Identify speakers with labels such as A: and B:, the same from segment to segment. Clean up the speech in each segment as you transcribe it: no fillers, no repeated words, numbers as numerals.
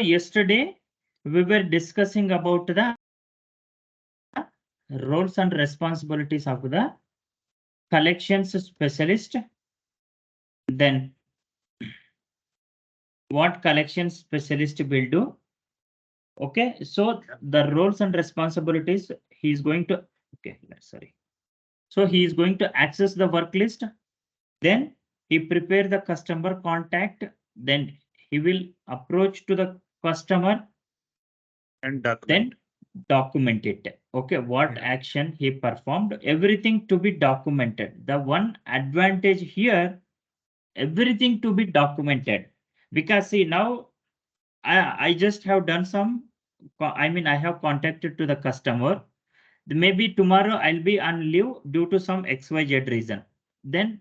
A: yesterday we were discussing about the roles and responsibilities of the collections specialist. Then what collections specialist will do? Okay, so the roles and responsibilities he is going to, okay, sorry. So he is going to access the work list. Then he prepare the customer contact. Then he will approach to the customer
B: And
A: then document it. Okay, what action he performed, everything to be documented. The one advantage here, everything to be documented. Because see now, I just have done some, I mean, I have contacted to the customer. Maybe tomorrow I'll be on leave due to some XYZ reason. Then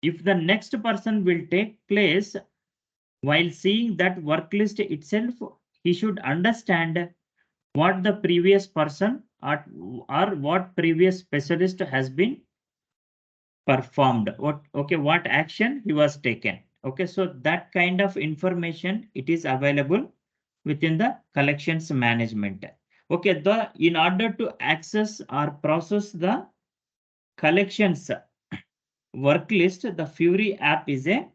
A: if the next person will take place, while seeing that work list itself, he should understand what the previous person or what previous specialist has been performed, what action he was taken. Okay, so that kind of information it is available within the collections management. Okay, the in order to access or process the collections work list, the Fury app is a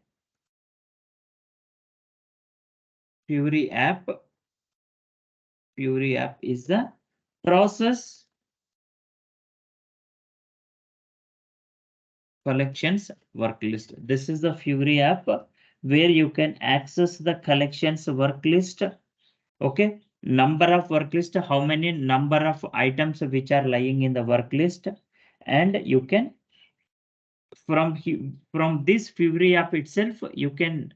A: Fury app. Fury app is the process collections work list. This is the Fury app where you can access the collections work list. Okay, number of work list, how many number of items which are lying in the work list, and you can from this Fury app itself you can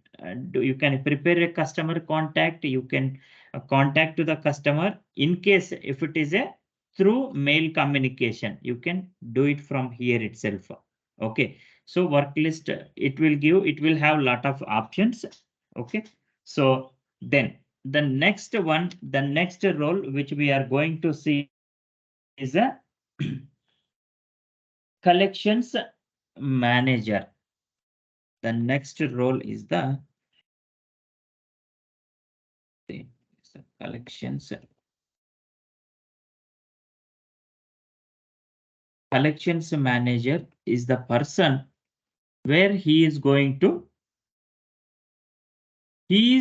A: you can prepare a customer contact. You can contact to the customer in case if it is a through mail communication. You can do it from here itself. Okay, so work list it will have lot of options. Okay, so then the next role which we are going to see is a collections manager. The next role is the collections manager is the person where he is going to he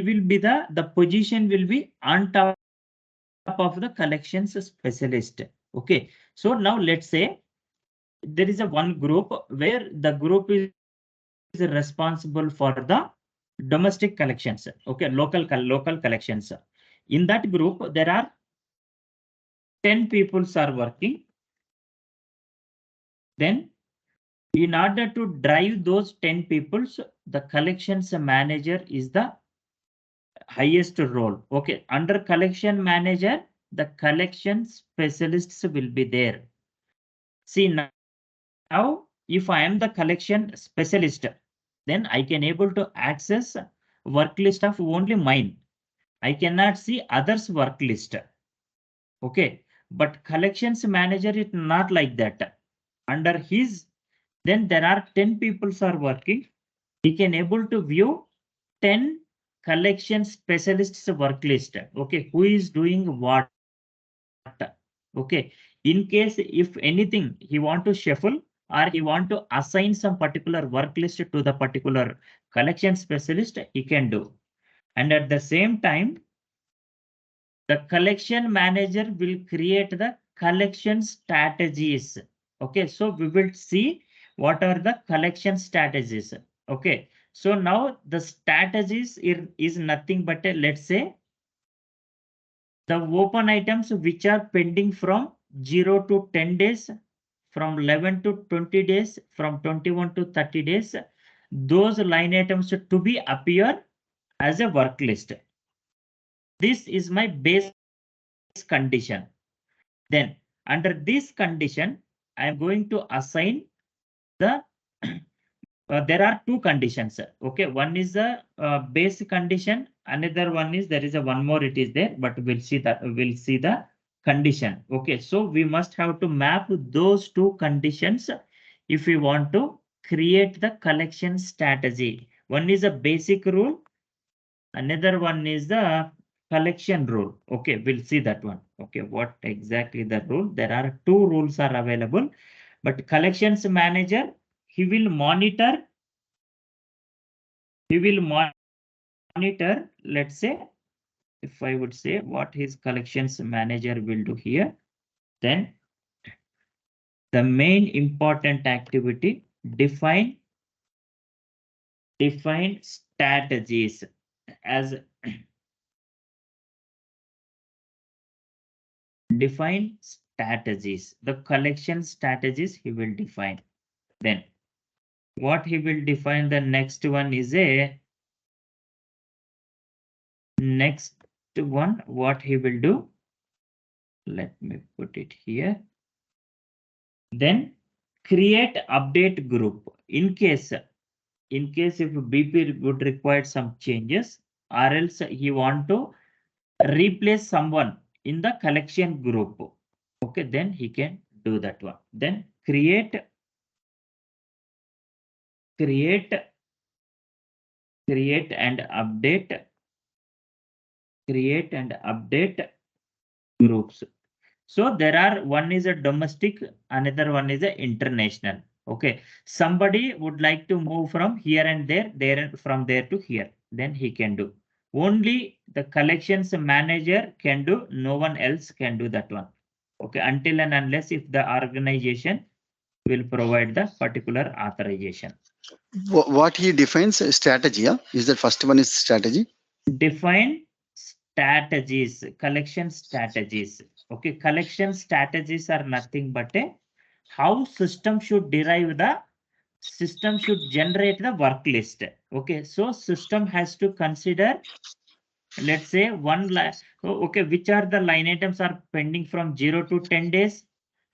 A: will be the position will be on top of the collections specialist. Okay, so now let's say there is a one group where the group is responsible for the domestic collections. Okay, local collections. In that group there are 10 people are working. Then in order to drive those 10 people, the collections manager is the highest role. Okay, under collection manager, the collection specialists will be there. See now, if I am the collection specialist, then I can able to access work list of only mine. I cannot see others work list. Okay, but collections manager is not like that. Under his, then there are 10 people are working. He can able to view 10 collection specialists work list. Okay, who is doing what? Okay, in case if anything he want to shuffle or he want to assign some particular work list to the particular collection specialist, he can do. And at the same time, the collection manager will create the collection strategies. Okay, so we will see what are the collection strategies. Okay, so now the strategies is nothing but let's say the open items which are pending from 0 to 10 days, from 11 to 20 days, from 21 to 30 days, those line items to be appear as a work list. This is my base condition. Then under this condition, I am going to assign the there are two conditions. Okay, one is the base condition. Another one is there is a one more it is there, but we'll see the condition. Okay, so we must have to map those two conditions if we want to create the collection strategy. One is a basic rule. Another one is the collection rule. Okay, we'll see that one. Okay, what exactly the rule? There are two rules are available, but collections manager, he will monitor, let's say, if I would say what his collections manager will do here, then the main important activity, define strategies as define strategies. The collection strategies he will define. Then what he will define, the next one is a next one, what he will do. Let me put it here. Then create update group in case if BP would require some changes, or else he want to replace someone in the collection group. Okay, then he can do that one. Then create and update groups. So there are, one is a domestic, another one is a international. Okay, somebody would like to move from here and there and from there to here, then he can do. Only the collections manager can do, no one else can do that one. Okay, until and unless if the organization will provide the particular authorization.
B: What he defines strategy, yeah? Is that first one is strategy?
A: Define strategies, collection strategies. Okay, collection strategies are nothing but a how system should generate the work list. Okay, so system has to consider, let's say one line. Okay, which are the line items are pending from 0 to 10 days,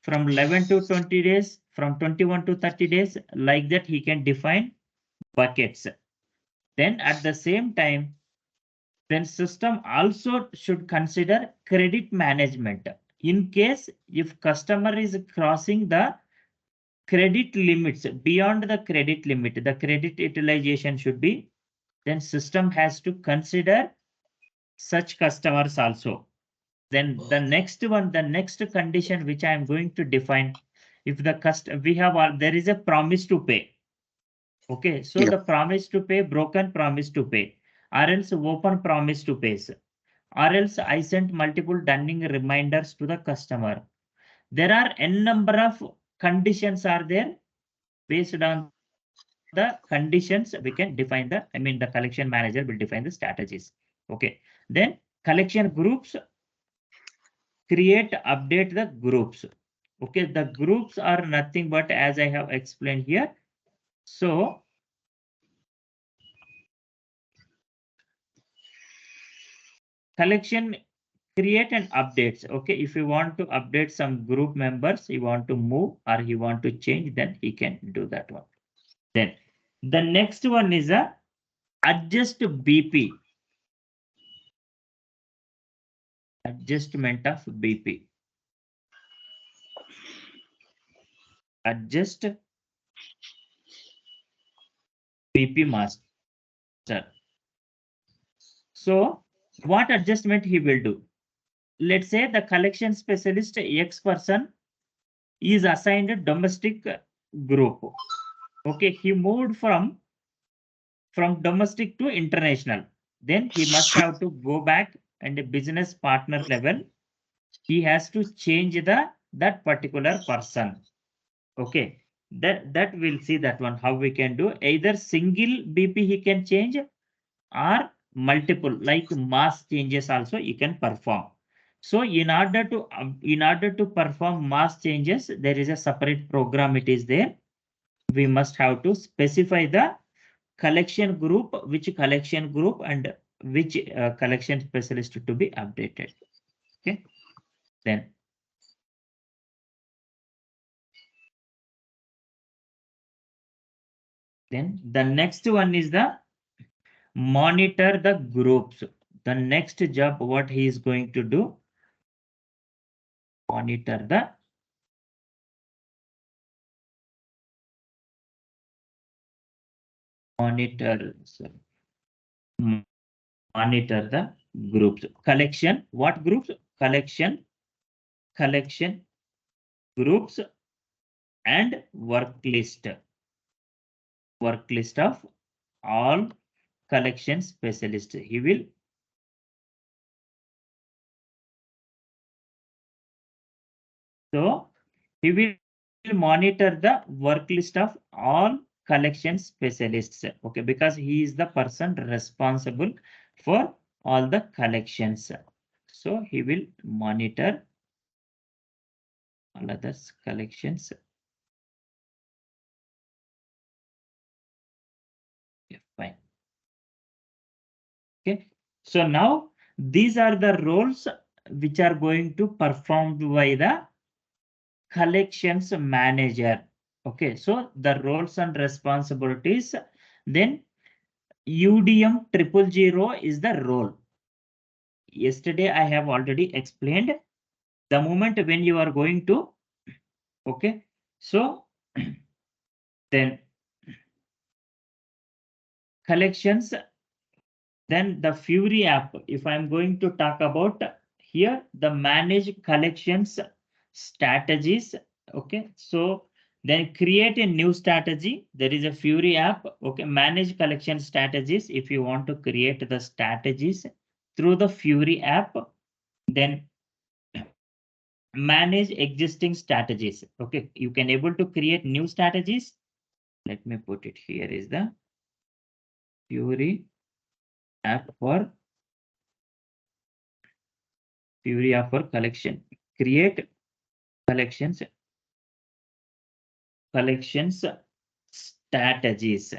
A: from 11 to 20 days, from 21 to 30 days, like that he can define buckets. Then at the same time, then system also should consider credit management. In case if customer is crossing the credit limits, beyond the credit limit, the credit utilization should be, then system has to consider such customers also. Then the next one, the next condition which I am going to define, if the we have there is a promise to pay. Okay, so
B: Yeah.
A: the promise to pay, broken promise to pay, or else open promise to pay, or else I sent multiple dunning reminders to the customer. There are n number of conditions are there. Based on the conditions, we can define the, the collection manager will define the strategies. Okay, then collection groups, create, update the groups. Okay, the groups are nothing but as I have explained here. So collection, create and updates. Okay, if you want to update some group members, you want to move or you want to change, then he can do that one. Then the next one is a adjust BP, adjustment of BP, adjust BP master. So what adjustment he will do? Let's say the collection specialist X person is assigned a domestic group. Okay, he moved from domestic to international. Then he must have to go back and a business partner level. He has to change that particular person. Okay, that we'll see that one how we can do. Either single BP he can change or multiple like mass changes also you can perform. So in order to perform mass changes, there is a separate program. It is there. We must have to specify the collection group, which collection group and which collection specialist to be updated. Okay, then the next one is the monitor the groups. The next job what he is going to do, monitor the monitor the groups. Collection, what groups? Collection groups and work list of all collection specialists. He will monitor the work list of all collection specialists. Okay, because he is the person responsible for all the collections. So he will monitor all others collections. Yeah, fine. Okay, so now these are the roles which are going to performed by the collections manager. Okay, so the roles and responsibilities, then UDM 000 is the role. Yesterday I have already explained. The moment when you are going to, okay, so then collections, then the Fury app, if I'm going to talk about here, the manage collections strategies. Okay, so then create a new strategy. There is a Fury app. Okay, manage collection strategies. If you want to create the strategies through the Fury app, then manage existing strategies. Okay, you can able to create new strategies. Let me put it here is the Fury app for collection. Create collections strategies.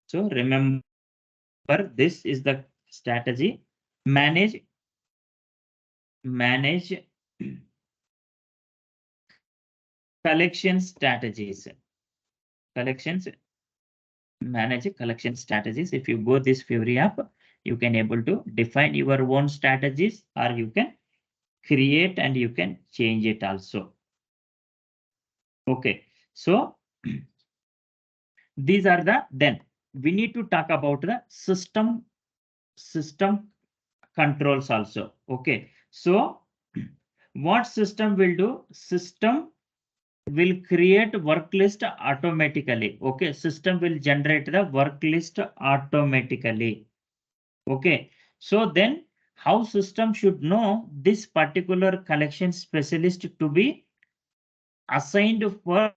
A: So remember, this is the strategy. Manage collection strategies. Manage collection strategies. If you go this Fury app, you can able to define your own strategies, or you can create and you can change it also. Okay, so these are the, then we need to talk about the system controls also. Okay, so what system will do? System will create work list automatically. Okay, system will generate the work list automatically. Okay, so then how system should know this particular collection specialist to be assigned for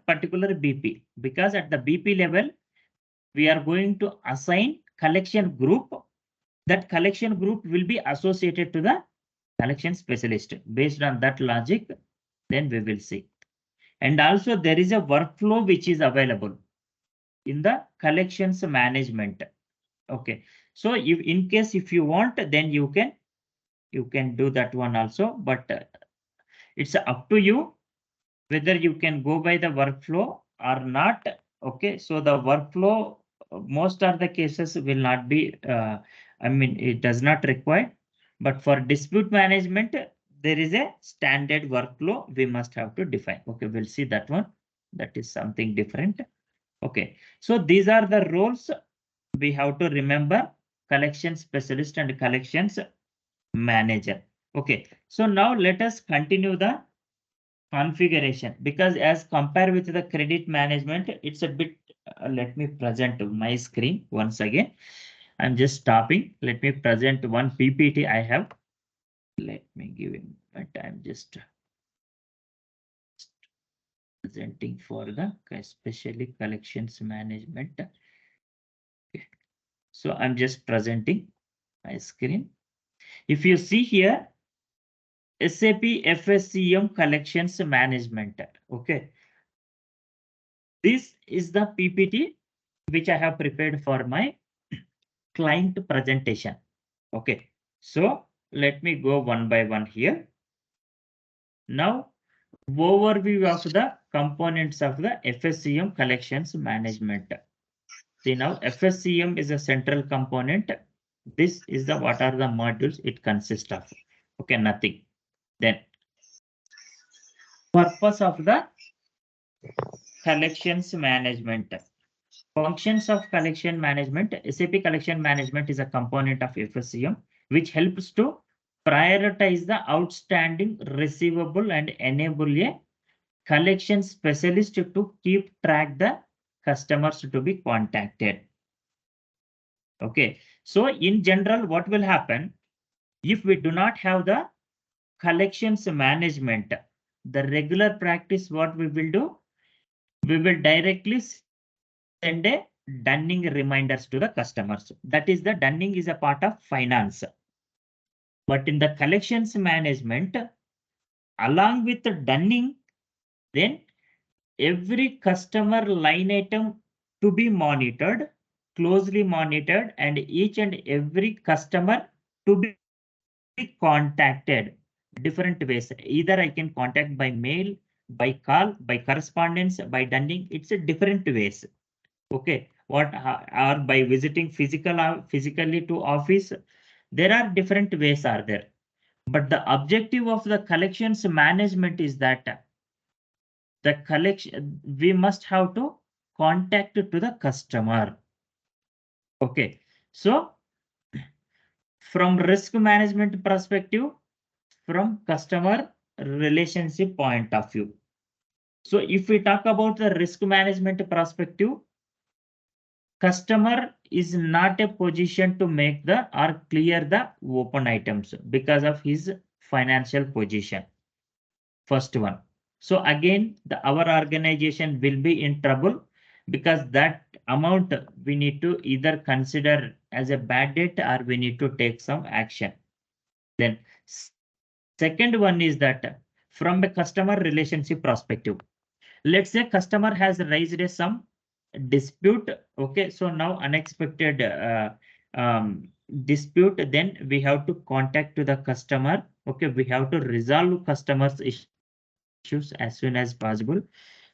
A: particular BP? Because at the BP level, we are going to assign collection group. That collection group will be associated to the collection specialist. Based on that logic, then we will see. And also there is a workflow which is available in the collections management. Okay, so if in case if you want, then you can do that one also, but it's up to you whether you can go by the workflow or not. Okay, so the workflow, most of the cases will not be, I mean, it does not require, but for dispute management, there is a standard workflow we must have to define. Okay, we'll see that one. That is something different. Okay, so these are the roles we have to remember: collection specialist and collections manager. Okay, so now let us continue the configuration, because as compared with the credit management, it's a bit, let me present my screen once again. I'm just stopping. Let me present one PPT I have. Let me give him a time, just presenting for the especially collections management. Okay. So I'm just presenting my screen. If you see here, SAP FSCM collections management. Okay, this is the PPT which I have prepared for my client presentation. Okay, so let me go one by one here. Now, overview of the components of the FSCM collections management. See, now FSCM is a central component. This is the what are the modules it consists of. Okay, nothing. Then purpose of the collections management. Functions of collection management. SAP collection management is a component of FSCM which helps to prioritize the outstanding receivable and enable a collection specialist to keep track the customers to be contacted. Okay, so in general, what will happen if we do not have the collections management? The regular practice, what we will do, we will directly send a dunning reminders to the customers. That is, the dunning is a part of finance. But in the collections management, along with the dunning, then every customer line item to be monitored, closely monitored, and each and every customer to be contacted different ways. Either I can contact by mail, by call, by correspondence, by dunning. It's a different ways. Okay, what or by visiting physically to office. There are different ways are there. But the objective of the collections management is that the collection, we must have to contact to the customer. Okay, so from risk management perspective, from customer relationship point of view. So if we talk about the risk management perspective, customer is not a position to make the or clear the open items because of his financial position. First one. So again, our organization will be in trouble because that amount we need to either consider as a bad debt or we need to take some action. Then second one is that from a customer relationship perspective, let's say customer has raised some dispute. Okay, so now unexpected dispute, then we have to contact to the customer. Okay, we have to resolve customers issues as soon as possible,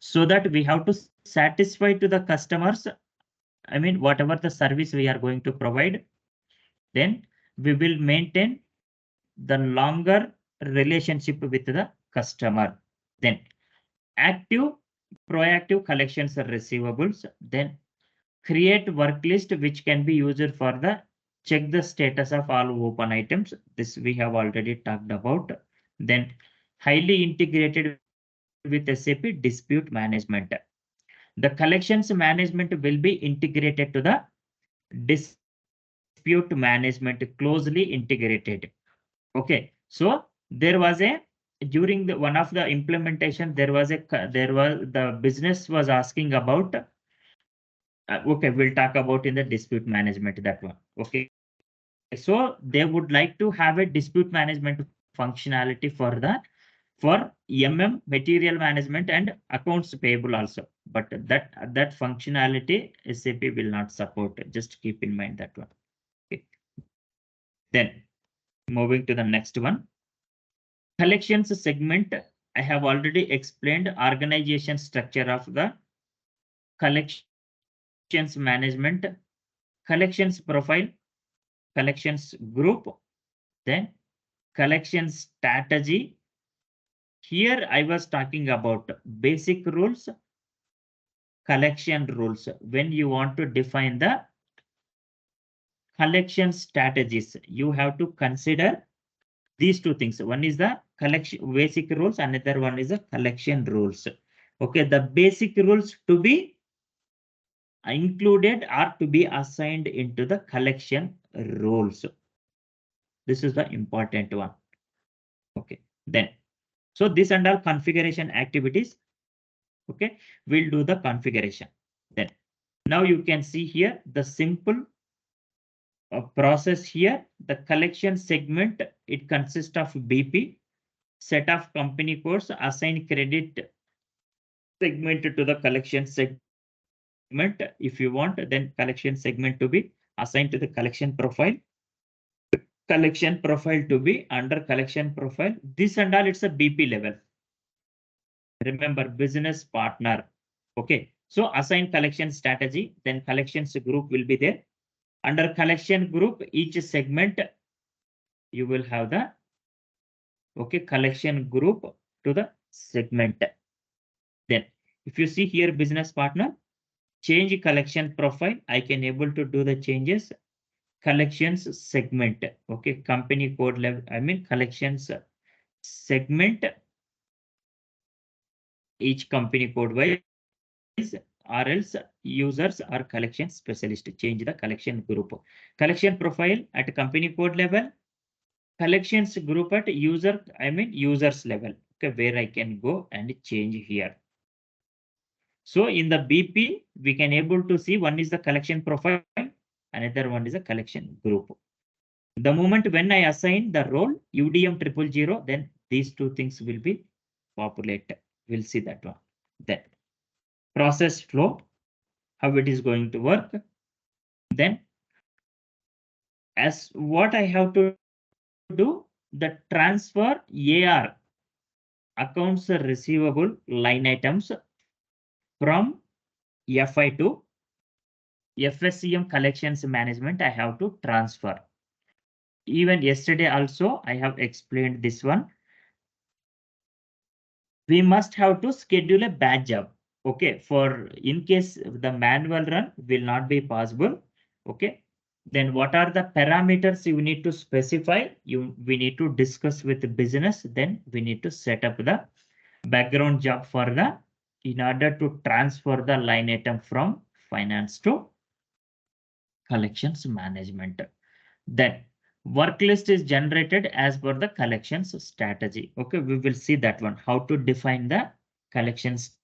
A: so that we have to satisfy to the customers. I mean, whatever the service we are going to provide, then we will maintain the longer relationship with the customer. Then active, proactive collections of receivables. Then create work list which can be used for the check the status of all open items. This we have already talked about. Then highly integrated with SAP dispute management. The collections management will be integrated to the dispute management, closely integrated. Okay, so there was a during the one of the implementation, the business was asking about. Okay, we'll talk about in the dispute management that one. Okay, so they would like to have a dispute management functionality for material management and accounts payable also, but that functionality SAP will not support. Just keep in mind that one. Okay, then moving to the next one, collections segment. I have already explained organization structure of the collections management, collections profile, collections group, then collections strategy. Here I was talking about basic rules, collection rules. When you want to define the collection strategies, you have to consider these two things. One is the collection basic rules, another one is the collection rules. Okay, the basic rules to be included or to be assigned into the collection rules. This is the important one. Okay, then so this and all configuration activities. Okay, we'll do the configuration. Then now you can see here the simple process here. The collection segment, it consists of BP, set of company codes, assign credit segment to the collection segment. If you want, then collection segment to be assigned to the collection profile, collection profile to be under collection profile. This and all, it's a BP level. Remember, business partner. Okay, so assign collection strategy, then collections group will be there. Under collection group, each segment you will have the collection group to the segment. Then if you see here business partner, change collection profile. I can able to do the changes. Collections segment. Okay, company code level. I mean collections segment each company code wise, or else users or collection specialist. Change the collection group. Collection profile at company code level. Collections group at user, I mean users level. Okay, where I can go and change here. So in the BP, we can able to see one is the collection profile, another one is a collection group. The moment when I assign the role UDM 000, then these two things will be populated. We'll see that one. Then process flow, how it is going to work. Then as what I have to do, the transfer AR accounts receivable line items from FI to FSCM collections management. I have to transfer. Even yesterday also I have explained this one. We must have to schedule a batch job. Okay, for in case the manual run will not be possible. Okay, then what are the parameters you need to specify? We need to discuss with the business. Then we need to set up the background job for the in order to transfer the line item from finance to collections management. Then work list is generated as per the collections strategy. Okay, we will see that one, how to define the collections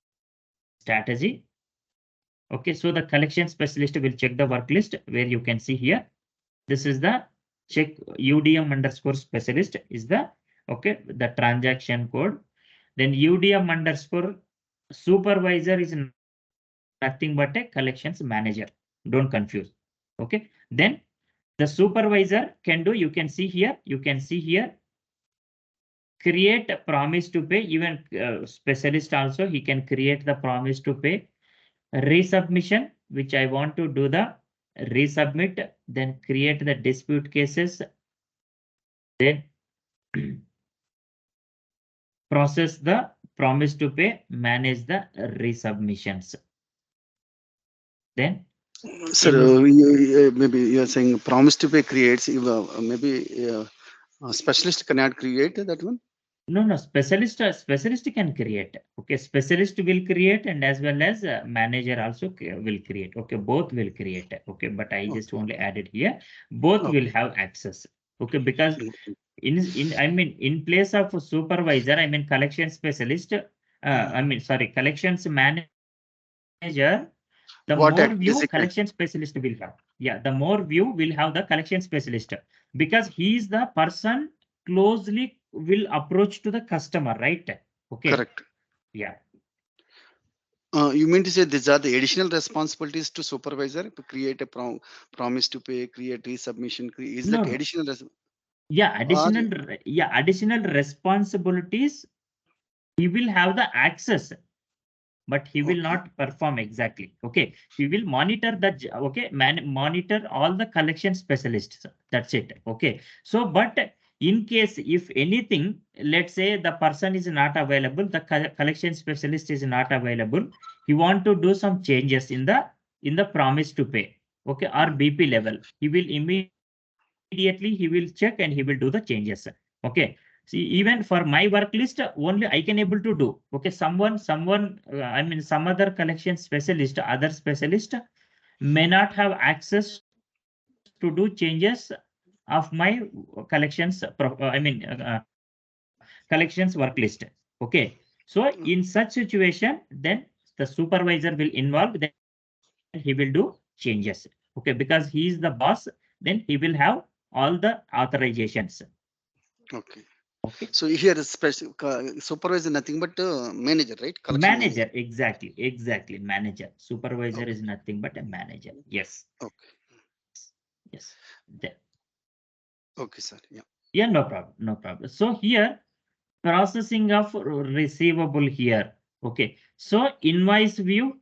A: strategy. Okay, so the collection specialist will check the work list where you can see here. This is the check UDM underscore specialist is the, okay, the transaction code. Then UDM underscore supervisor is nothing but a collections manager. Don't confuse. Okay, then the supervisor can do, you can see here, create a promise to pay. Even specialist also, he can create the promise to pay. Resubmission, which I want to do the resubmit, then create the dispute cases, then process the promise to pay, manage the resubmissions. Then
B: Sir, maybe you are saying promise to pay creates, maybe a specialist cannot create that one?
A: no, specialist can create. Okay, specialist will create, and as well as manager also will create. Okay, both will create. Okay, but I just only added here, both will have access. Okay, because in place of supervisor, I mean collection specialist, collections manager, the
B: What
A: more
B: act
A: view
B: basically?
A: collection specialist will have. Yeah, the more view will have the collection specialist, because he is the person closely will approach to the customer, right? Okay.
B: Correct.
A: Yeah.
B: You mean to say these are the additional responsibilities to supervisor to create a promise to pay, create resubmission? Is
A: No,
B: that
A: no.
B: additional?
A: Yeah, additional responsibilities. He will have the access, but he will not perform exactly. Okay, he will monitor the okay, monitor all the collection specialists. That's it. Okay, so but in case if anything, let's say the person is not available, the collection specialist is not available, he want to do some changes in the promise to pay. Okay, or BP level, he will immediately he will check and he will do the changes. Okay. See, even for my work list, only I can able to do. Okay, someone, I mean, some other collection specialist, other specialist may not have access to do changes of my collections. Collections work list. Okay, so in such situation, then the supervisor will involve. Then he will do changes. Okay, because he is the boss. Then he will have all the authorizations.
B: Okay.
A: Okay.
B: So here is special supervisor, nothing but manager, right? Collection
A: Manager, exactly. Manager. Supervisor is nothing but a manager. Yes.
B: Okay.
A: Yes. There.
B: Okay, sir. Yeah.
A: Yeah, no problem. So here, processing of receivable here. Okay. So invoice view,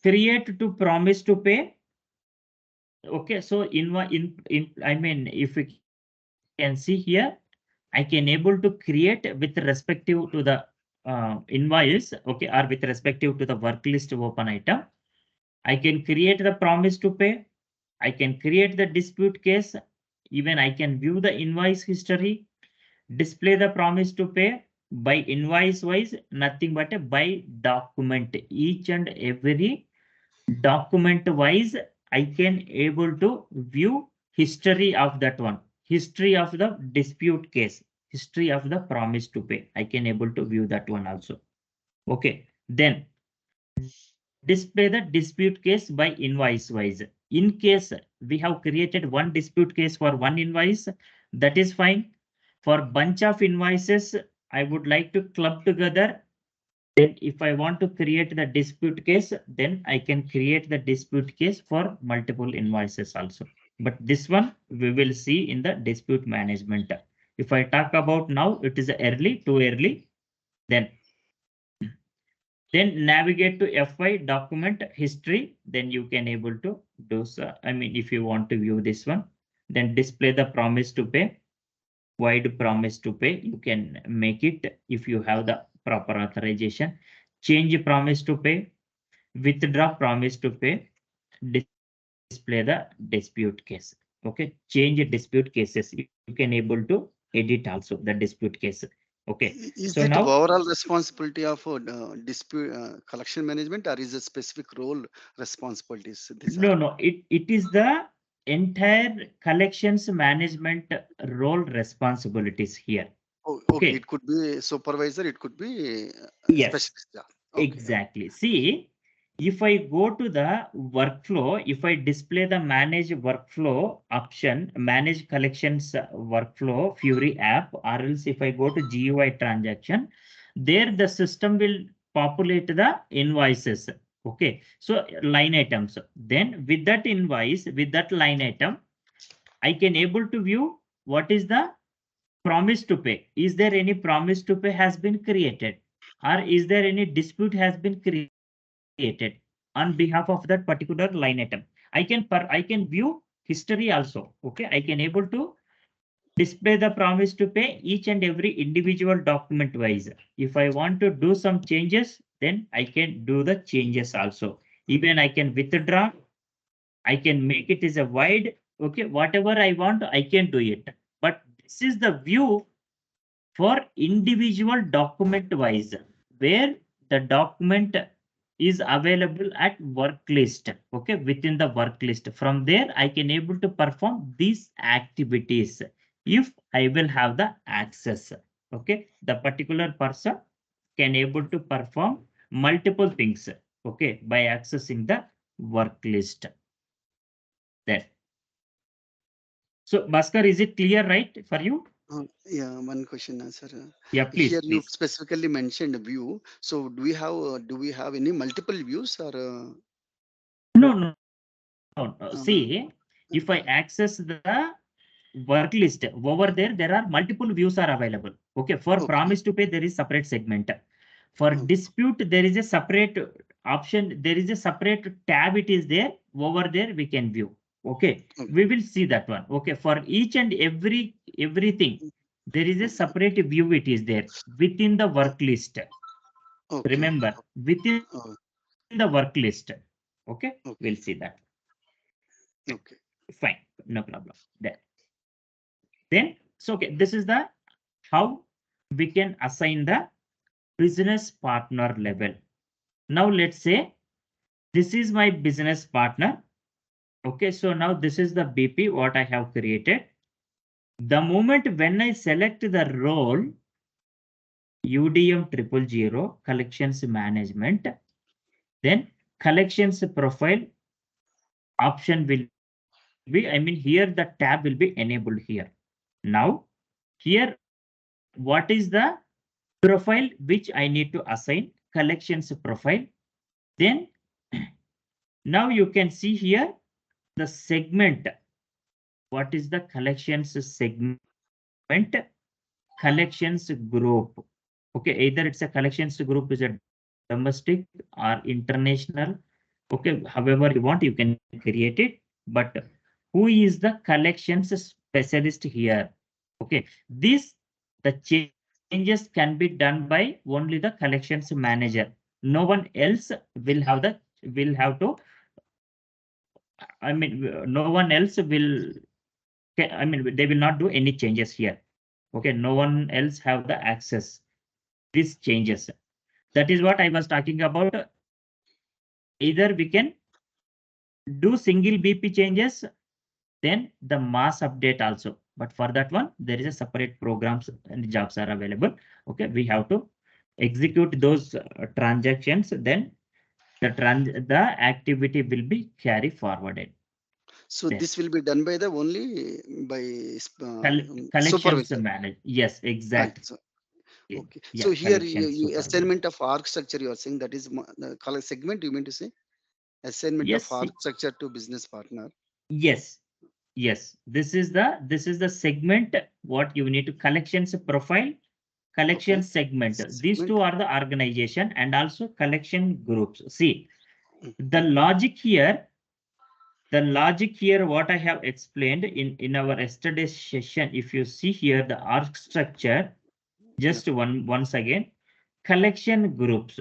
A: create to promise to pay. Okay. So I mean, if we can see here, I can able to create with respective to the invoice, okay, or with respective to the work list open item, I can create the promise to pay. I can create the dispute case. Even I can view the invoice history, display the promise to pay by invoice wise, nothing but a by document. Each and every document wise, I can able to view history of that one, history of the dispute case, history of the promise to pay. I can able to view that one also. Okay, then display the dispute case by invoice wise. In case we have created one dispute case for one invoice, that is fine. For bunch of invoices, I would like to club together. Then if I want to create the dispute case, then I can create the dispute case for multiple invoices also. But this one we will see in the dispute management. If I talk about now, it is early, too early. Then navigate to FY document history. Then you can able to do so. I mean, if you want to view this one, then display the promise to pay. Void promise to pay. You can make it if you have the proper authorization. Change promise to pay. Withdraw promise to pay. Display the dispute case. Okay. Change dispute cases. You can able to edit also the dispute case. Okay.
B: Is
A: So
B: it
A: now,
B: overall responsibility of dispute collection management, or is it specific role responsibilities? These are.
A: no, it is the entire collections management role responsibilities here.
B: Oh, okay.
A: Okay.
B: It could be supervisor. It could be
A: Yes,
B: specialist. Yeah. Okay.
A: exactly. See, if I go to the workflow, if I display the manage workflow option, manage collections workflow, Fury app, or else if I go to GUI transaction, there the system will populate the invoices. Okay, so line items. Then with that invoice, with that line item, I can able to view what is the promise to pay. Is there any promise to pay has been created, or is there any dispute has been created on behalf of that particular line item? I can view history also. Okay, I can able to display the promise to pay each and every individual document wise. If I want to do some changes, then I can do the changes also. Even I can withdraw, I can make it as a wide, okay, whatever I want, I can do it. But this is the view for individual document wise, where the document is available at work list, okay, within the work list. From there, I can able to perform these activities if I will have the access. Okay, the particular person can able to perform multiple things, okay, by accessing the work list. There. So, Bhaskar, is it clear, right, for you?
B: Yeah, one question, sir.
A: Yeah, please,
B: Here you
A: please.
B: specifically mentioned view. So do we have any multiple views, or
A: No, no, no.
B: uh,
A: See, if I access the work list over there, there are multiple views are available. Okay, for
B: okay,
A: promise to pay, there is separate segment. For
B: okay,
A: dispute, there is a separate option. There is a separate tab. It is there over there. We can view. Okay,
B: okay,
A: we will see that one. Okay, for each and everything, there is a
B: okay,
A: separate view. It is there within the
B: oh,
A: work list.
B: okay,
A: Remember, within
B: oh,
A: the work list. Okay,
B: okay,
A: we'll see that.
B: okay.
A: Fine, no problem. There. Then, so okay, this is the how we can assign the business partner level. Now let's say this is my business partner. Okay, so now this is the BP what I have created. The moment when I select the role UDM 000 collections management, then collections profile option will be, I mean, here the tab will be enabled here. Now, here, what is the profile which I need to assign? Collections profile. Then now you can see here the segment. What is the collections segment? Collections group. Okay, either it's a collections group is a domestic or international. Okay, however you want, you can create it. But who is the collections specialist here? Okay, this the change changes can be done by only the collections manager. No one else will have to. I mean, no one else will. I mean, they will not do any changes here. Okay, no one else have the access. These changes. That is what I was talking about. Either we can do single BP changes, then the mass update also. But for that one, there is a separate programs and jobs are available. Okay, we have to execute those transactions. Then the activity will be carry forwarded.
B: So
A: Then
B: this will be done by the only by
A: collections
B: supervisor.
A: manage. Yes, exactly.
B: So,
A: Yeah,
B: okay.
A: yeah,
B: So here
A: collections
B: you
A: supervisor.
B: assignment of org structure you are saying that is the color segment you mean to say assignment of
A: Yes,
B: org structure to business partner.
A: yes, yes. This is the segment what you need to collections profile, collection
B: Okay.
A: segment. These
B: Segment.
A: two are the organization and also collection groups. See,
B: Mhm.
A: the logic here, what I have explained in our yesterday's session, if you see here the org structure, just once again, collection groups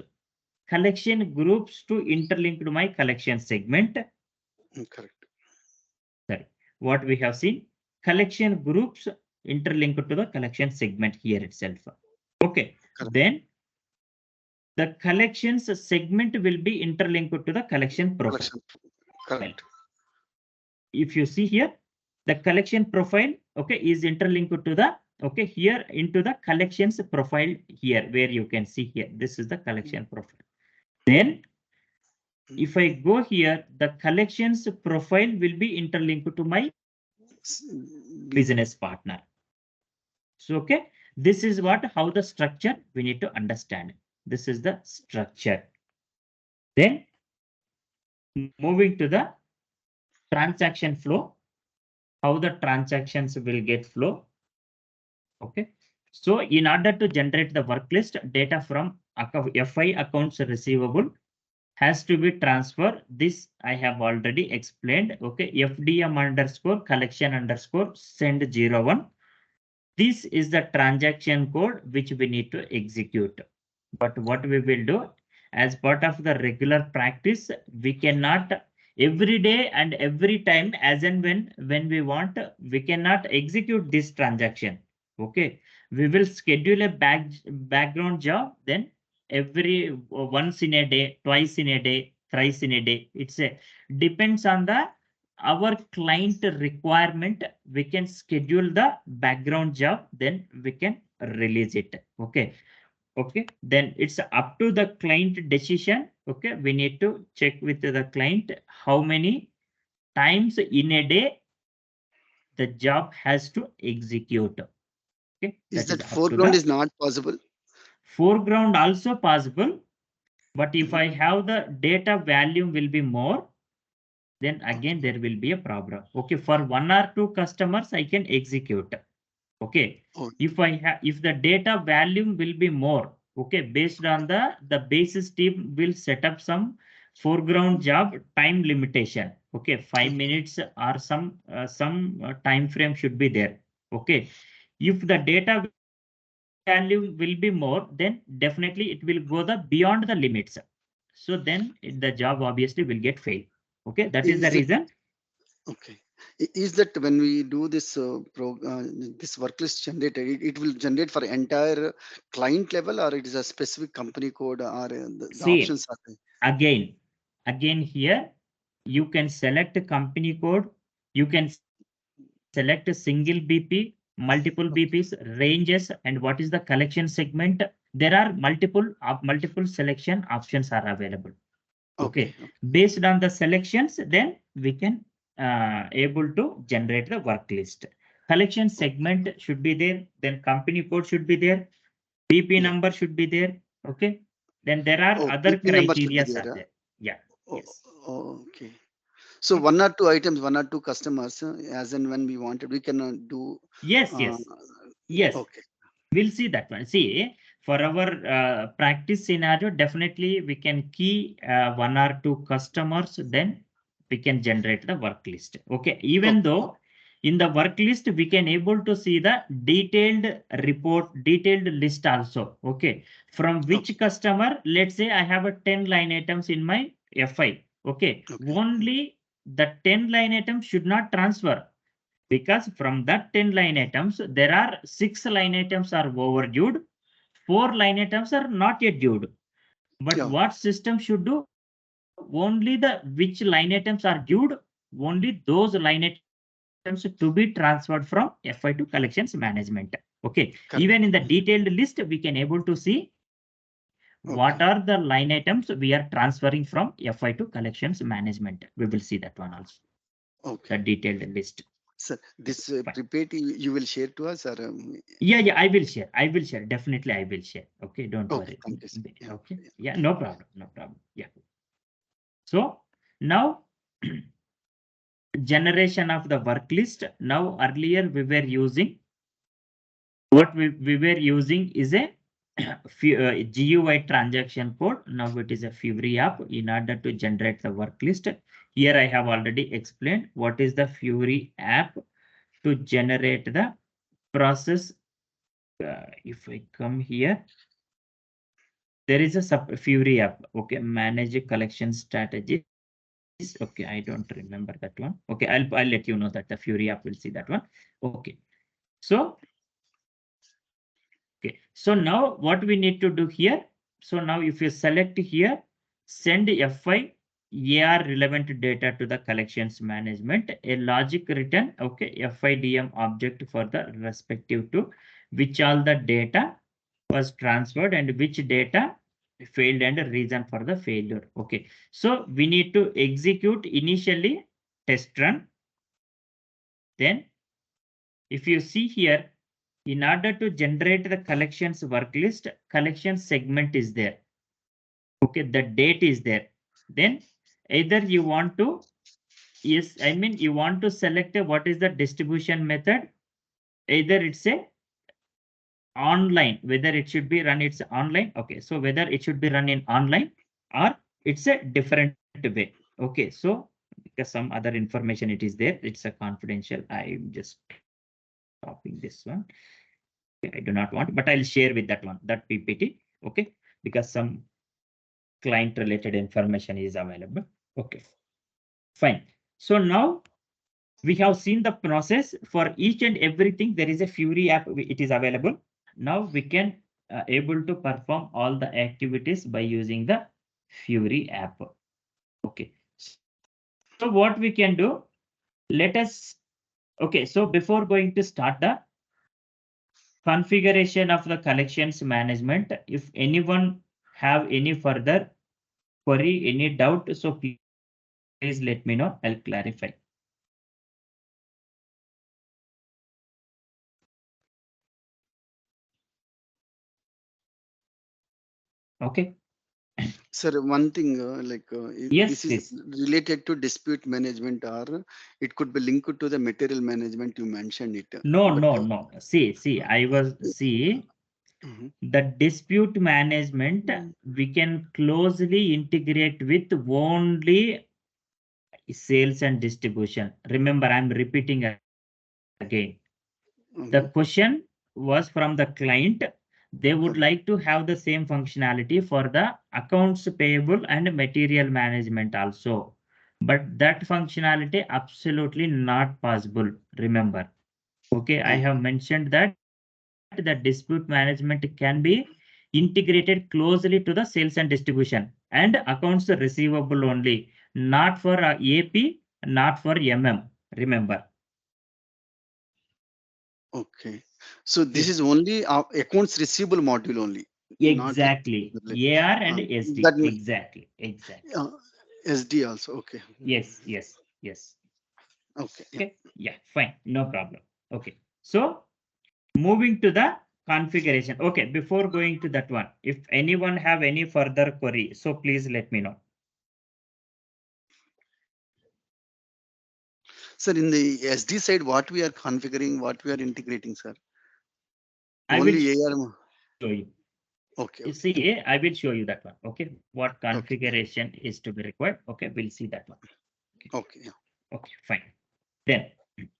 A: to interlink to my collection segment.
B: Correct.
A: Sorry, what we have seen, collection groups interlinked to the collection segment here itself. Okay,
B: Correct.
A: then the collections segment will be interlinked to the collection profile.
B: Correct.
A: If you see here, the collection profile, okay, is interlinked to the, okay, here into the collections profile here, where you can see here, this is the collection profile. Then if I go here, the collections profile will be interlinked to my business partner. So, okay, this is how the structure we need to understand. This is the structure. Then moving to the transaction flow, how the transactions will get flow. Okay. So in order to generate the work list, data from FI accounts receivable has to be transferred. This I have already explained. Okay. FDM underscore collection underscore send 01. This is the transaction code which we need to execute. But what we will do as part of the regular practice, we cannot every day and every time as and when we want, we cannot execute this transaction. Okay, we will schedule a background job, then every once in a day, twice in a day, thrice in a day. It's a depends on the our client requirement. We can schedule the background job, then we can release it. Okay. Okay, then it's up to the client decision. Okay, we need to check with the client how many times in a day the job has to execute. Okay,
B: Is
A: that is
B: that
A: up to
B: foreground
A: the
B: is not possible?
A: foreground also possible, but if I have the data volume will be more, then again there will be a problem. Okay, for one or two customers I can execute. Okay,
B: Oh,
A: if the data volume will be more, okay, based on the basis team will set up some foreground job time limitation. Okay, 5 minutes or some time frame should be there. Okay, if the data value will be more, then definitely it will go the beyond the limits. So then the job obviously will get failed. Okay, that is the
B: is it
A: reason.
B: okay? Is that when we do this this work list generated, it will generate for entire client level, or it is a specific company code, or the
A: See,
B: options are there?
A: again here you can select a company code, you can select a single BP, multiple BPs, ranges, and what is the collection segment. There are multiple selection options are available.
B: Okay.
A: Okay, based on the selections, then we can able to generate the work list. Collection segment should be there, then company code should be there, BP
B: Yeah.
A: number should be there. Okay, then there are
B: Oh,
A: other
B: BP number should be
A: criteria are
B: there.
A: there. Yeah.
B: Oh,
A: Yes.
B: okay. So
A: Okay.
B: one or two items, one or two customers, as and when we wanted, we can do.
A: Yes.
B: Uh,
A: Yes. Yes.
B: okay.
A: We'll see that one. See, for our practice scenario, definitely we can key one or two customers, then we can generate the work list. Okay.
B: Okay.
A: in the work list, we can able to see the detailed report, detailed list also. Okay. From which customer, let's say I have a 10 line items in my FI. Okay. Only the 10 line items should not transfer, because from that 10 line items, there are 6 line items are overdue, 4 line items are not yet due. But
B: Yeah.
A: what system should do? Only the which line items are due, only those line items to be transferred from FI to collections management. Okay.
B: Correct.
A: Even in the detailed list, we can able to see what are the line items we are transferring from FI to collections management. We will see that one also.
B: Okay.
A: The detailed list.
B: Sir, this
A: Fine.
B: prepaid you will share to us, or
A: Yeah, I will share. I will share. Definitely, I will share. Okay, don't worry.
B: thank you, sir. Yeah,
A: Okay.
B: yeah.
A: Yeah, no problem. No problem. Yeah. So now generation of the work list. Now earlier we were using what we were using is a GUI transaction code. Now it is a Fury app in order to generate the work list. Here I have already explained what is the Fury app to generate the process. If I come here, there is a Fury app. Okay, manage a collection strategies. Okay, I don't remember that one. Okay, I'll let you know that the Fury app will see that one. Okay, so okay, so now what we need to do here? So now if you select here, send FI AR relevant data to the collections management, a logic written, okay, FIDM object for the respective to which all the data was transferred and which data failed and reason for the failure. Okay, so we need to execute initially test run. Then if you see here, in order to generate the collections work list, collection segment is there. Okay, the date is there. Then either you want to, yes, I mean you want to select what is the distribution method. Either it's a online, whether it should be run it's online. Okay, so whether it should be run in online or it's a different way. Okay, so because some other information it is there, it's a confidential. I'm just copying this one. I do not want, but I'll share with that one, that PPT. Okay, because some client related information is available. Okay, fine. So now we have seen the process for each and everything. There is a Fury app. It is available. Now we can able to perform all the activities by using the Fury app. Okay. So what we can do, let us, okay. So before going to start the configuration of the collections management, if anyone have any further query, any doubt, so please let me know. I'll clarify. Okay.
B: Sir, one thing,
A: Yes,
B: this
A: please.
B: is related to dispute management, or it could be linked to the material management. You mentioned it.
A: No. See, I was
B: Mhm.
A: the dispute management. We can closely integrate with only sales and distribution. Remember, I'm repeating again. The question was from the client. They would like to have the same functionality for the accounts payable and material management also. But that functionality absolutely not possible. Remember. Okay, I have mentioned that the dispute management can be integrated closely to the sales and distribution and accounts receivable only, not for AP, not for Remember.
B: Okay. So this is only accounts receivable module only, not
A: Exactly. AR and SD.
B: that
A: Exactly.
B: SD also. Okay.
A: Yes.
B: Okay.
A: Okay. Yeah, fine. No problem. Okay. So moving to the configuration. Okay, before going to that one, if anyone have any further query, so please let me know.
B: Sir, in the SD side, what we are configuring, what we are integrating, sir?
A: I will
B: Only AR.
A: show you.
B: Okay.
A: You see, I will show you that one. Okay, what
B: Okay.
A: configuration is to be required. Okay, we'll see that one.
B: Okay. Yeah.
A: Okay, fine. Then,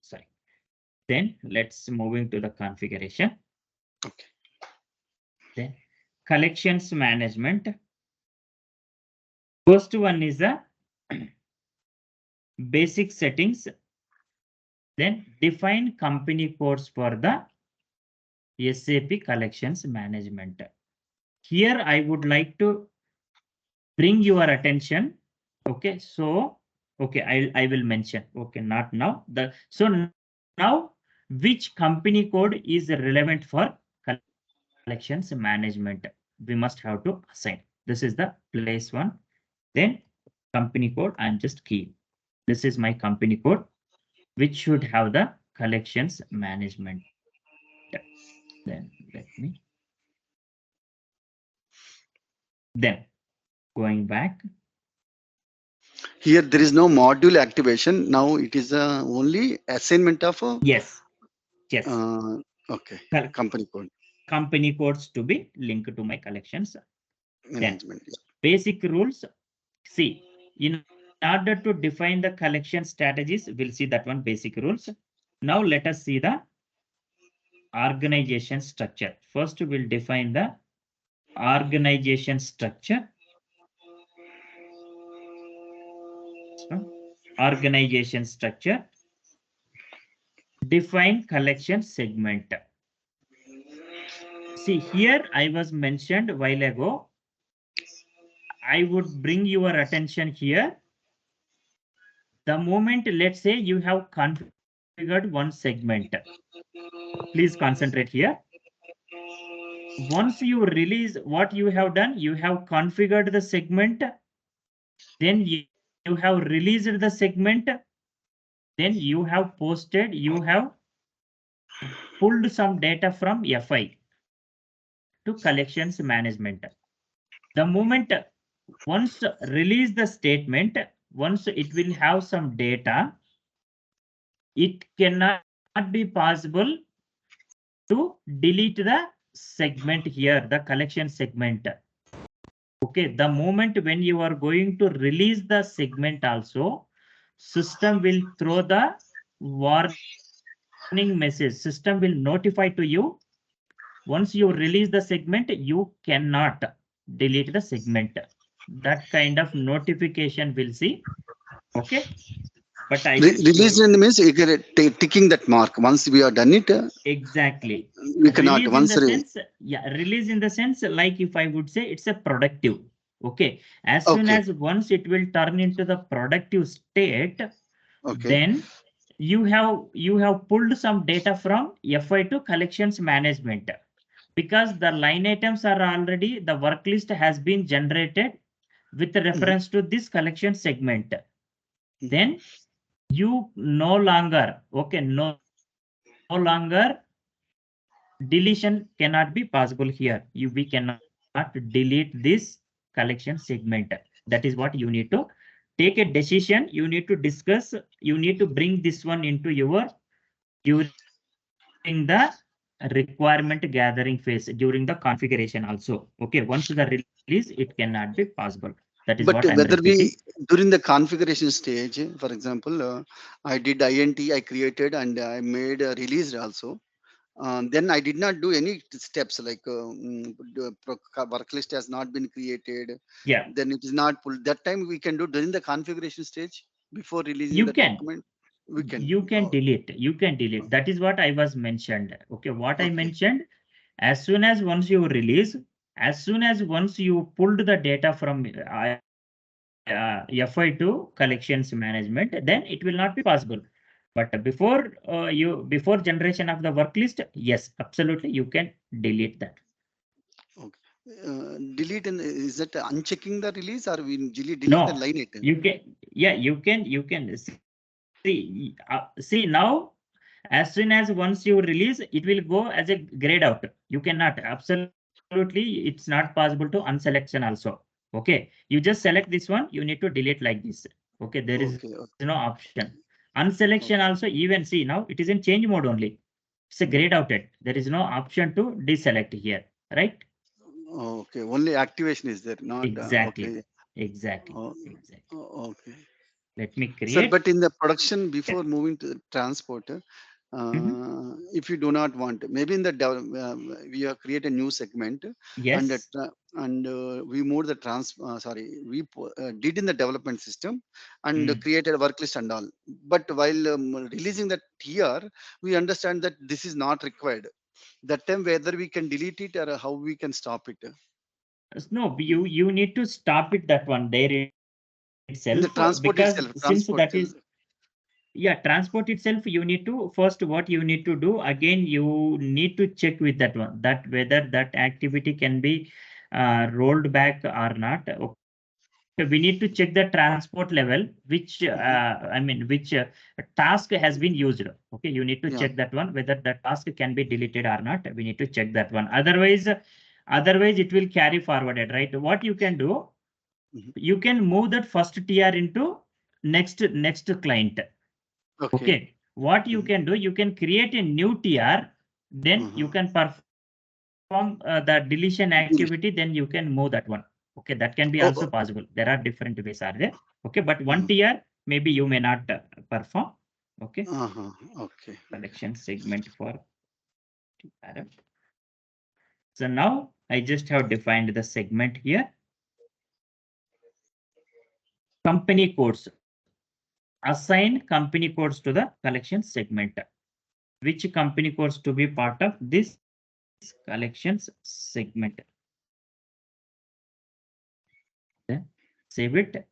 A: sorry. let's moving to the configuration.
B: Okay.
A: Then collections management. First one is the basic settings. Then define company codes for the SAP collections management. Here I would like to bring your attention. Okay, so okay, I will mention. Okay, not now. So now which company code is relevant for collections management? We must have to assign. This is the place one. Then company code, I'm just key. This is my company code, which should have the collections management. Then let me. Then going back.
B: Here there is no module activation. Now it is only assignment of
A: Yes. Yes.
B: Okay.
A: Col-
B: Company code
A: company codes to be linked to my collections.
B: management.
A: Then, basic rules. See, in order to define the collection strategies, we'll see that one basic rules. Now let us see the organization structure. First, we'll define the organization structure. Organization structure. Define collection segment. See, here I was mentioned a while ago. I would bring your attention here. The moment, let's say you have configured one segment. Please concentrate here. Once you release what you have done, you have configured the segment. Then you have released the segment. Then you have posted, you have pulled some data from FI to collections management. The moment once release the statement, once it will have some data, it cannot be possible to delete the segment here, the collection segment. Okay, the moment when you are going to release the segment also, system will throw the warning message. System will notify to you. Once you release the segment, you cannot delete the segment. That kind of notification will see. Okay. But I
B: Release means you get ticking that mark. Once we are done it,
A: exactly.
B: we cannot.
A: Release in the sense, yeah, release in the sense, like if I would say it's a productive. Okay. As soon as once it will turn into the productive state, then you have pulled some data from FI to collections management, because the line items are already, the work list has been generated with reference to this collection segment. Then you no longer, okay, no longer deletion cannot be possible here. We cannot delete this collection segment. That is what you need to take a decision. You need to discuss. You need to bring this one into your during the requirement gathering phase, during the configuration also. Okay, once the release, it cannot be possible. That is
B: but
A: what I'm
B: whether
A: repeating.
B: during the configuration stage, for example, I did INT, I created and I made a release also. Then I did not do any steps like work list has not been created.
A: Yeah.
B: Then it is not pulled. That time we can do during the configuration stage before releasing
A: You
B: the
A: can.
B: document. We can.
A: You can delete. You can delete. That is what I was mentioned. Okay, what I mentioned, as soon as once you release, as soon as once you pulled the data from FI to collections management, then it will not be possible. But before before generation of the work list, yes, absolutely, you can delete that.
B: Delete, and is that unchecking the release, or we delete the
A: No,
B: line item?
A: you can. Yeah, you can see now. As soon as once you release, it will go as a grayed out. You cannot, absolutely, it's not possible to unselection also. Okay, you just select this one, you need to delete like this. Okay, there is no option. Unselection also, even see now it is in change mode only. It's a grayed out. There is no option to deselect here, right?
B: Okay, only activation is there, not
A: Exactly. Exactly.
B: Okay.
A: Let me create.
B: Sir, but in the production, before moving to the transport, If you do not want, maybe in the we have created a new segment, and
A: Yes.
B: we moved the did in the development system and created a work list and all. But while releasing that TR, we understand that this is not required. That time, whether we can delete it or how we can stop it.
A: No, you need to stop it, that one there
B: In the
A: itself,
B: transport
A: because
B: itself,
A: since that is, yeah, transport itself, you need to first, what you need to do again, you need to check with that one, that whether that activity can be rolled back or not. Okay, we need to check the transport level, which I mean, which task has been used. Okay, you need to
B: yeah.
A: check that one, whether the task can be deleted or not. We need to check that one. Otherwise it will carry forwarded, right? What you can do, you can move that first TR into next client. Okay, what you can do, you can create a new TR, then you can perform the deletion activity, then you can move that one. Okay, that can be also possible. There are different ways are there. Okay, but one TR maybe you may not perform. Okay.
B: Okay.
A: Collection segment for TR. So now I just have defined the segment here. Company codes. Assign company codes to the collection segment. Which company codes to be part of this collections segment? Then save it.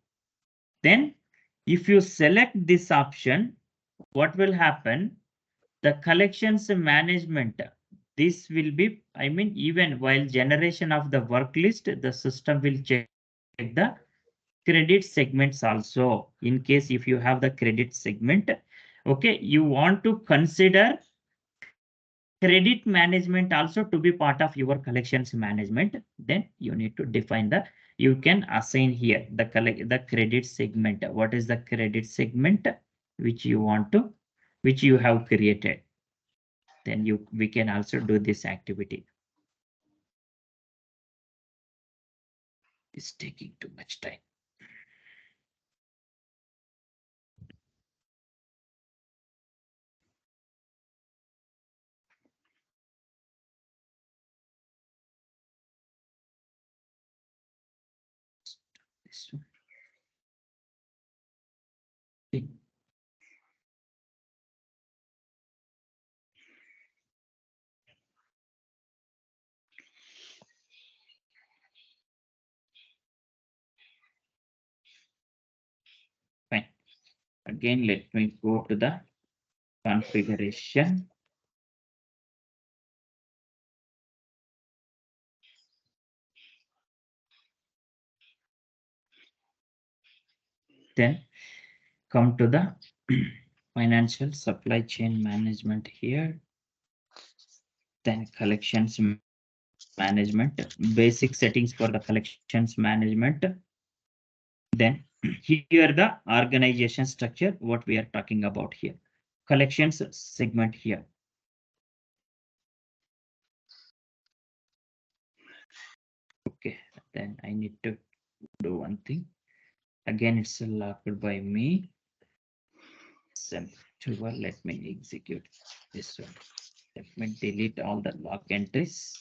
A: Then if you select this option, what will happen? The collections management, this will be, I mean, even while generation of the work list, the system will check the credit segments also. In case if you have the credit segment, okay, you want to consider credit management also to be part of your collections management, then you need to define the, you can assign here the credit segment. What is the credit segment which you want to, which you have created? Then we can also do this activity. It's taking too much time. This one. Fine. Again, let me go to the configuration. Then come to the financial supply chain management here. Then collections management, basic settings for the collections management. Then here the organization structure, what we are talking about here. Collections segment here. Okay, then I need to do one thing. Again, it's locked by me. Let me execute this one. Let me delete all the lock entries.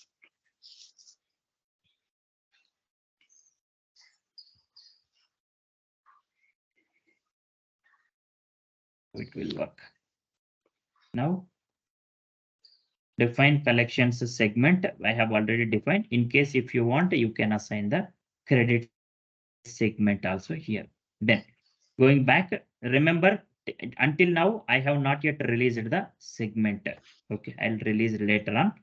A: It will work. Now, define collections segment. I have already defined. In case if you want, you can assign the credit segment also here. Then going back, remember, until now, I have not yet released the segment. Okay, I'll release later on.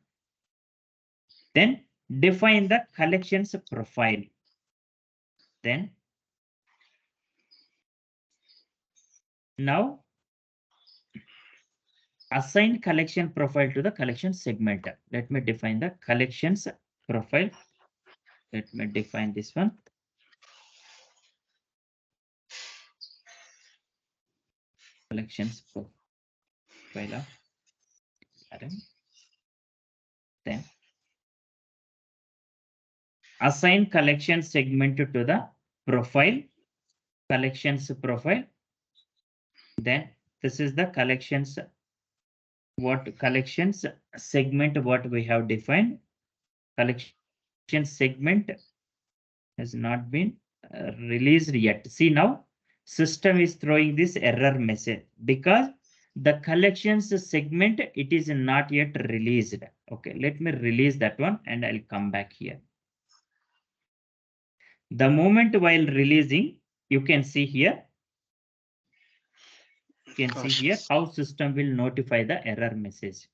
A: Then define the collections profile. Then now assign collection profile to the collection segment. Let me define the collections profile. Let me define this one. Collections profile of RM. Then assign collection segment to the profile, collections profile. Then this is the collections what collections segment, what we have defined. Collection segment has not been released yet. See now, system is throwing this error message because the collections segment, it is not yet released. Okay, let me release that one and I'll come back here. The moment while releasing, you can see here, how system will notify the error message.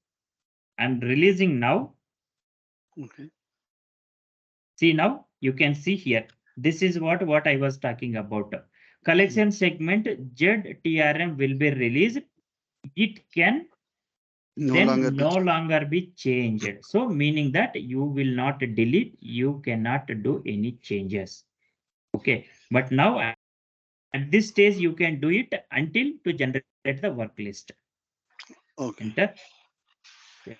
A: I'm releasing now.
B: Okay.
A: See now, you can see here. This is what I was talking about. Collection segment ZTRM will be released. It can
B: No
A: longer be changed. So meaning that you will not delete, you cannot do any changes. Okay, but now at this stage you can do it until to generate the work list.
B: Okay.
A: Enter. Okay,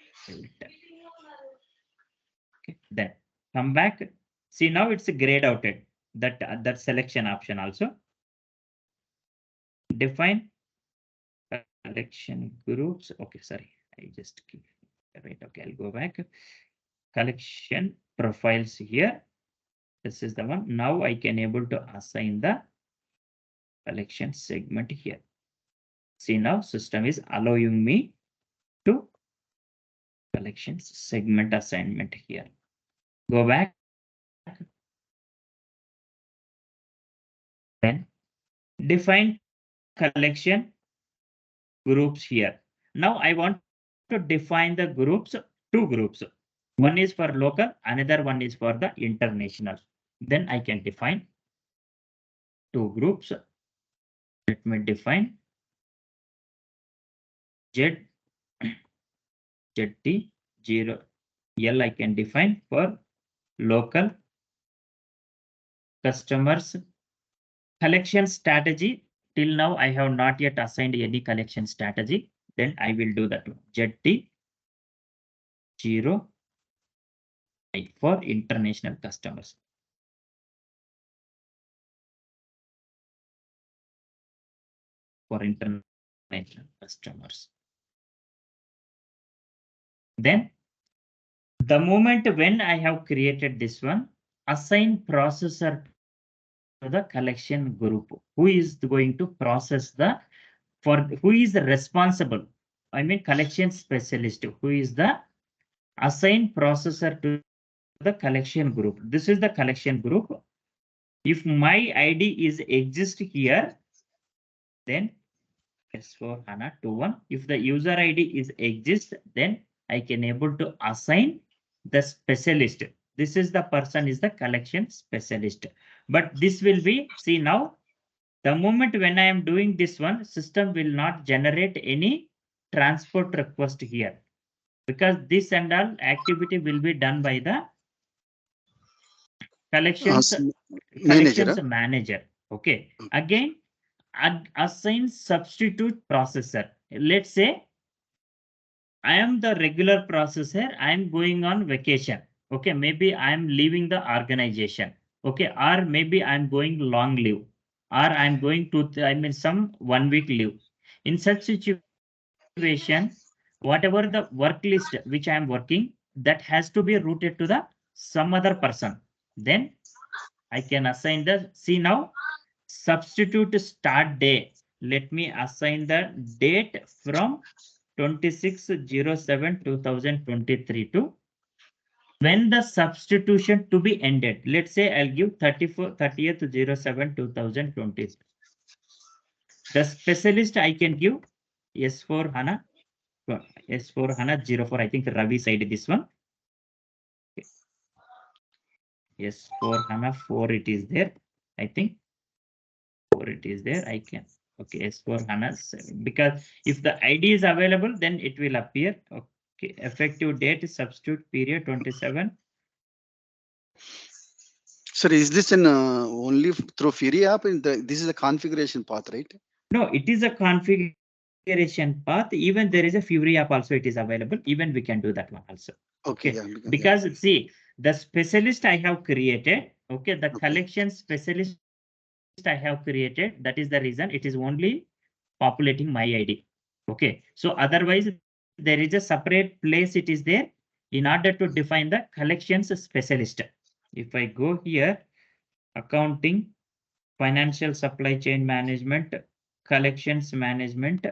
A: then come back. See now it's grayed outed. That selection option also. Define collection groups. Okay, sorry, I just keep right. Okay, I'll go back. Collection profiles here. This is the one. Now I can able to assign the collection segment here. See now system is allowing me to collections segment assignment here. Go back. Then define collection groups here. Now I want to define the groups, two groups. One is for local, another one is for the international. Then I can define two groups. Let me define ZT 0 L I can define for local customers. Collection strategy, till now I have not yet assigned any collection strategy. Then I will do that one. ZT 0 for international customers. For international customers. Then the moment when I have created this one, assign processor to the collection group. Who is going to process who is responsible? I mean collection specialist. Who is the assigned processor to the collection group? This is the collection group. If my ID is exist here, then S/4HANA 2.1. If the user ID is exist, then I can able to assign the specialist. This is the person is the collection specialist. But this will be, see now, the moment when I am doing this one, system will not generate any transport request here. Because this and all activity will be done by the collections manager. Okay. Again, assign substitute processor. Let's say I am the regular processor. I am going on vacation. Okay, maybe I am leaving the organization. Okay, or maybe I am going long leave, or I am going to some 1 week leave. In such situation, whatever the work list which I am working, that has to be routed to the some other person. Then I can assign the, see now, substitute start day. Let me assign the date from 26/07/2023 to when the substitution to be ended. Let's say I'll give 30th/07/2020. The specialist I can give S/4HANA 04, I think Ravi side this one. S/4HANA 4 it is there. I think 4 it is there. I can. Okay, S/4HANA 7. Because if the ID is available, then it will appear. Okay, effective date substitute period 27.
B: Sir, is this an only through Fury app? This is a configuration path, right?
A: No, it is a configuration path. Even there is a Fury app also. It is available. Even we can do that one also.
B: Okay.
A: Yeah, because see, the specialist I have created. Okay, the collection specialist I have created. That is the reason it is only populating my ID. Okay, so otherwise there is a separate place it is there in order to define the collections specialist. If I go here, accounting, financial supply chain management, collections management,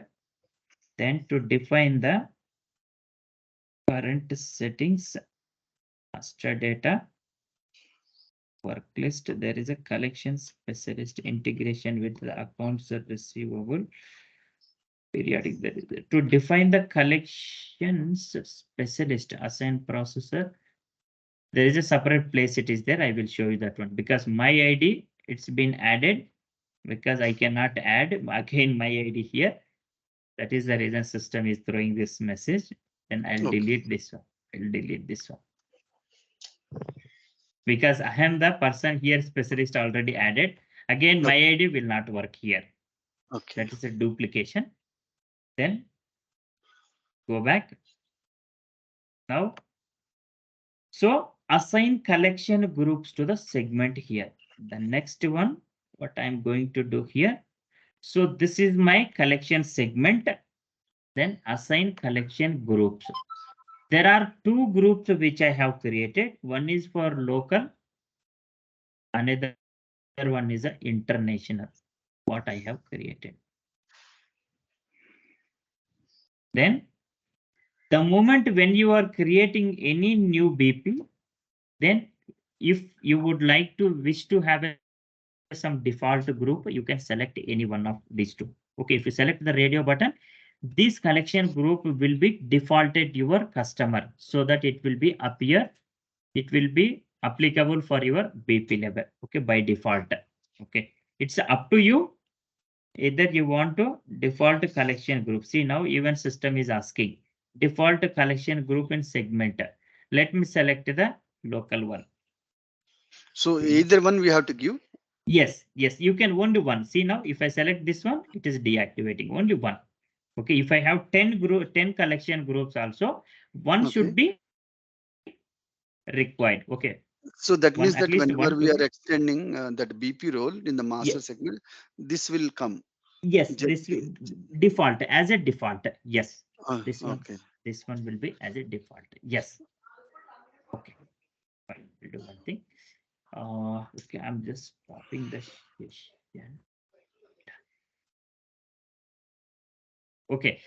A: then to define the current settings, master data, work list, there is a collection specialist integration with the accounts receivable. Periodic, there is to define the collections specialist assign processor. There is a separate place it is there. I will show you that one because my ID it's been added because I cannot add again my ID here. That is the reason system is throwing this message. Then I'll
B: Okay.
A: delete this one. I'll delete this one because I am the person here specialist already added. Again, my ID will not work here.
B: Okay.
A: That is a duplication. Then go back. Now, so assign collection groups to the segment here. The next one, what I'm going to do here. So this is my collection segment. Then assign collection groups. There are two groups which I have created. One is for local. Another one is a international. What I have created. Then the moment when you are creating any new BP, then if you would like to wish to have some default group, you can select any one of these two. Okay, if you select the radio button, this collection group will be defaulted your customer so that it will be appear, it will be applicable for your BP level. Okay, by default. Okay, it's up to you. Either you want to default collection group. See now even system is asking default collection group in segment. Let me select the local one.
B: So either one we have to give.
A: Yes, yes, you can only one. See now, if I select this one, it is deactivating only one. Okay, if I have 10 collection groups also, one
B: Okay.
A: should be required. Okay,
B: So that
A: one
B: means
A: at
B: that
A: least
B: whenever
A: one
B: we
A: to
B: are
A: be.
B: extending that BP role in the master
A: Yes,
B: segment, this will come.
A: yes,
B: Ju-
A: this will default as a default. Yes, this
B: okay.
A: one will be as a default. Yes. Okay, fine. We'll do one thing. Okay, I'm just stopping the session. Okay.